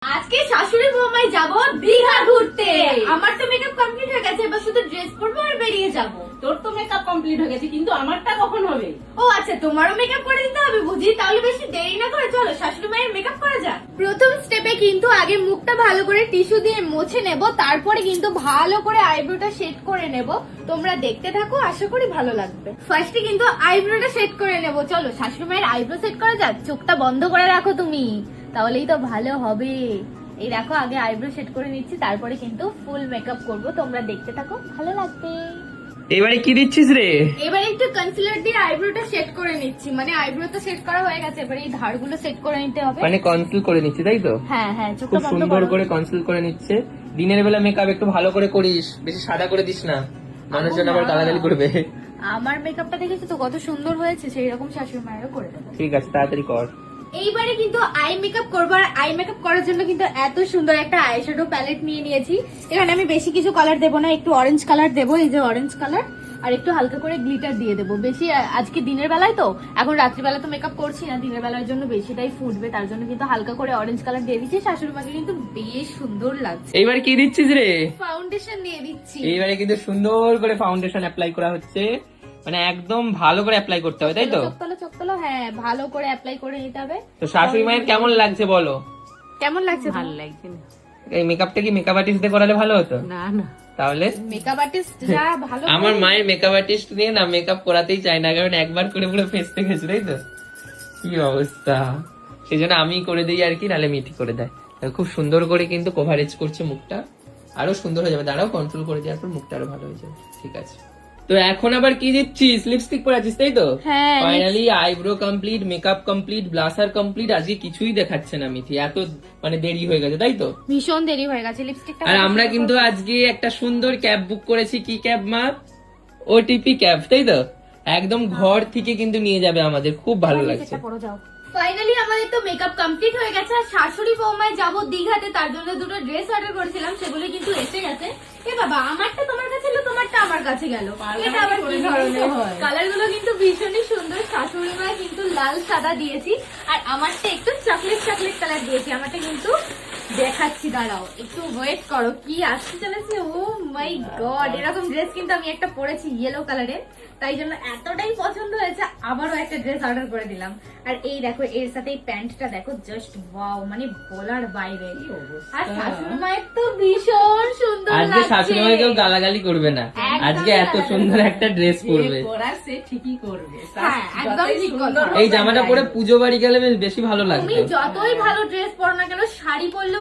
আজকে শাশুড়ি বৌমাই যাব দীঘা ঘুরতে। আমার তো মেকআপ কমপ্লিট হয়ে গেছে, এবার শুধু ড্রেস পরবো আর বেরিয়ে যাব। তোর তো মেকআপ কমপ্লিট হয়ে গেছে, কিন্তু আমারটা কখন হবে? ও আচ্ছা, তোমারও মেকআপ করে দিতে হবে বুঝি? তাহলে বেশি দেরি না করে চলো শাশুড়ি মায়ের মেকআপ করা যাক। প্রথম স্টেপে কিন্তু আগে মুখটা ভালো করে টিস্যু দিয়ে মুছে নেব, তারপরে কিন্তু ভালো করে আইব্রোটা সেট করে নেব। তোমরা দেখতে থাকো, আশা করি ভালো লাগবে। ফার্স্টে কিন্তু আইব্রোটা সেট করে নেব। চলো শাশুড়ি মায়ের আইব্রো সেট করা যাক। চোখটা বন্ধ করে রাখো তুমি, তাহলেই তো ভালো হবে। এই দেখো, আগে আইব্রো সেট করে নিচ্ছি, তারপরে কিন্তু ফুল মেকআপ করব। তোমরা দেখতে থাকো, ভালো লাগবে। এবারে কি দিচ্ছিস রে? এবারে একটু কনসিলার দিয়ে আইব্রোটা সেট করে নিচ্ছি। মানে আইব্রো তো সেট করা হয়ে গেছে, এবারে এই ধারগুলো সেট করে নিতে হবে। মানে কনসিল করে নিচ্ছি তাই তো? হ্যাঁ হ্যাঁ, খুব চোখটা বন্ধ সুন্দর করো। করে কনসিল করে নিচ্ছে। দিনের বেলা মেকআপ একটু ভালো করে করিস, বেশি সাদা করে দিস না, মানুষজন আবার গালাগালি করবে। আমার মেকআপটা দেখেছো তো কত সুন্দর হয়েছে, সেই রকম শাশুড়ি মায়েরও করে দেবো। ঠিক আছে, তাড়াতাড়ি কর। এইবারে কিন্তু আই মেকআপ করবো, আর আই মেকআপ করার জন্য কিন্তু এত সুন্দর একটা আইশ্যাডো প্যালেট নিয়ে নিয়েছি। এখানে আমি বেশি কিছু কালার দেবো না, একটু অরেঞ্জ কালার দেবো, এই যে অরেঞ্জ কালার, আর একটু হালকা করে গ্লিটার দিয়ে দেবো। বেশি আজকে দিনের বেলায় তো, এখন রাত্রিবেলা তো মেকআপ করছি না, দিনের বেলার জন্য বেশিটাই ফুটবে, তার জন্য কিন্তু হালকা করে অরেঞ্জ কালার দিয়ে দিচ্ছি। শাশুড়ি মাকে কিন্তু বেশ সুন্দর লাগছে। এইবারে কি দিচ্ছিস রে? ফাউন্ডেশন দিয়ে দিচ্ছি। এইবারে কিন্তু সুন্দর করে ফাউন্ডেশন অ্যাপ্লাই করা হচ্ছে, মানে একদম ভালো করে অ্যাপ্লাই করতে হবে তাই তো? চোখ তোলো, হ্যাঁ ভালো করে অ্যাপ্লাই করে নিতে হবে। তো শাশুড়ি মায়ের কেমন লাগছে বলো? কেমন লাগছে? ভালো লাগছে না। এই মেকআপটা কি মেকআপ আর্টিস্ট দিয়ে করালে ভালো হতো? না না, তাহলে মেকআপ আর্টিস্ট যা ভালো আমার মায়ের মেকআপ আর্টিস্ট দিয়ে না মেকআপ করাতেই চায় না, কারণ একবার করে পুরো ফেসতে গেছে তাই তো? কি অবস্থা, সেই জন্য আমি করে দিই আর কি, নাহলে মিঠি করে দেয়। খুব সুন্দর করে কিন্তু কভারেজ করছে মুখটা, আরো সুন্দর হয়ে যাবে। দাঁড়াও, কন্ট্রোল করে দেওয়ার পর মুখটা আরো ভালো হয়ে যাবে। ঠিক আছে, তো এখন আবার কি দিচ্ছিস? লিপস্টিক পরে আছিস তাই তো? হ্যাঁ, finally eyebrow complete, makeup complete, blusher complete. আজকে কিছুই দেখাচ্ছে না মিঠি, এত মানে দেরি হয়ে গেছে তাই তো? ভীষণ দেরি হয়ে গেছে। লিপস্টিকটা আর আমরা কিন্তু আজকে একটা সুন্দর ক্যাব বুক করেছি। কি ক্যাব মা? ওটিপি ক্যাব তাই তো? একদম ঘর থেকে কিন্তু নিয়ে যাবে আমাদের, খুব ভালো লাগছে। ফাইনালি আমাদের তো মেকআপ কমপ্লিট হয়ে গেছে, আর শাশুড়ি বৌমায় যাবো দীঘাতে, তার জন্য দুটো ড্রেস অর্ডার করেছিলাম, সেগুলো কিন্তু এসে গেছে। এ বাবা, আমারটা তোমার কাছে এলো, তোমারটা আমার কাছে গেল, এটা আবার কি ধরনের হয়? কালার গুলো কিন্তু ভীষণই সুন্দর। শাশুড়ি মা কিন্তু লাল সাদা দিয়েছি, আর আমারটা একটু চকলেট চকলেট কালার দিয়েছি। আমারটা কিন্তু দেখাচ্ছি, দাঁড়াও একটু ওয়েট করো, কি আসতে চলেছে। ও মাই গড, এরকম ড্রেস কিন্তু আমি একটা পরেছি ইয়েলো কালারের, তাই জন্য এতটাই পছন্দ হয়েছে, আবারও একটা ড্রেস অর্ডার করে দিলাম। আর এই দেখো, এর সাথে এই প্যান্টটা দেখো, জাস্ট ওয়াও, মানে বলার বাইরে। আর শাশুড়ি মায়ের তো ভীষণ সুন্দর আজকে লাগছে। শাশুড়ি মাকে কেউ গালাগালি করবে না, একদমই আজকে এত সুন্দর একটা ড্রেস পরবে। করার সে ঠিকই করবে। হ্যাঁ, একদম যতই ঠিক সুন্দর কথা। হোক এই জামাটা পরে পুজো বাড়ি গেলে বেশ বেশি ভালো তুমি লাগবে। যতই ভালো ড্রেস পরো না কেন, শাড়ি পরলে